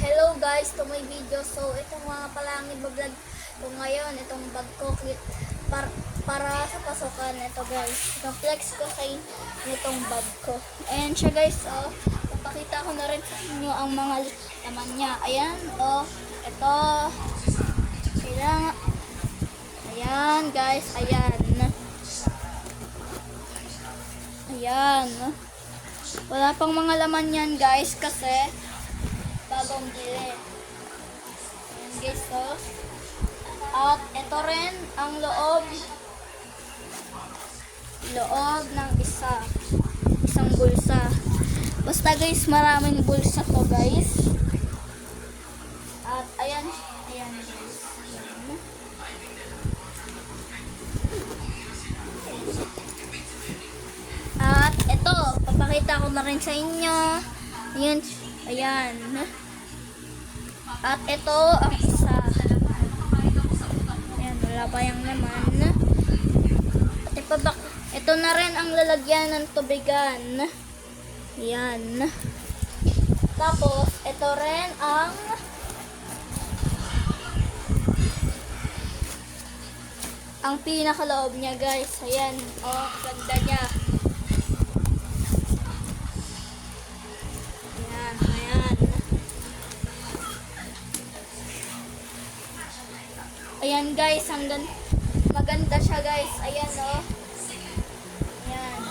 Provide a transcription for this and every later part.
Hello guys to my video. So itong mga pala ang i-vlog ko ngayon, itong bag ko para sa pasukan. Ito guys, itong flex ko sa itong bag ko. And siya guys, papakita ko na rin sa inyo ang mga laman niya. Ayan, ito. Kailangan, ayan guys, ayan. Ayan. Wala pang mga laman yan guys kasi bagong bili. Ayan guys, At ito rin ang loob ng isang bulsa. Basta guys, maraming bulsa to guys. At ayan guys. At ito, papakita ko na rin sa inyo. Ayan. At ito ang isa. Ayan, wala pa yung naman. At ito na rin ang lalagyan ng tubigan. Ayan. Tapos, ito rin ang pinakaloob niya guys. Ayan, ganda niya. Ayan guys, maganda siya guys. Ayan Ayan.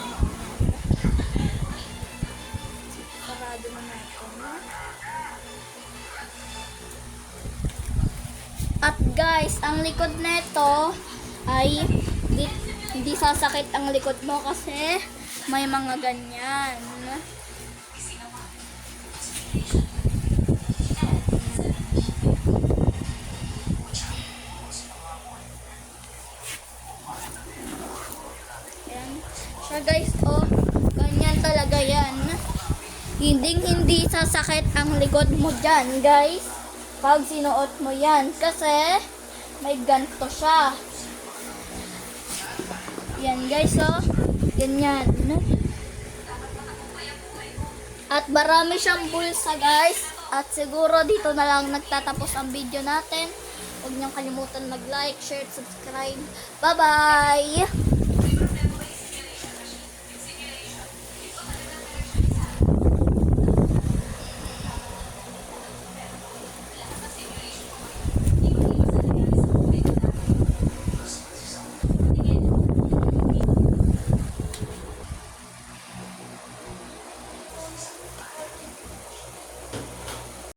Sarado na natin. At guys, ang likod nito ay hindi sasakit ang likod mo kasi may mga ganyan. Siya guys, ganyan talaga yan. Hindi sasakit ang likod mo dyan guys pag sinuot mo yan kasi may ganto siya. Yan guys, ganyan. At marami siyang bulsa guys. At siguro dito na lang nagtatapos ang video natin. Huwag niyong kalimutan mag-like, share, subscribe. Bye bye!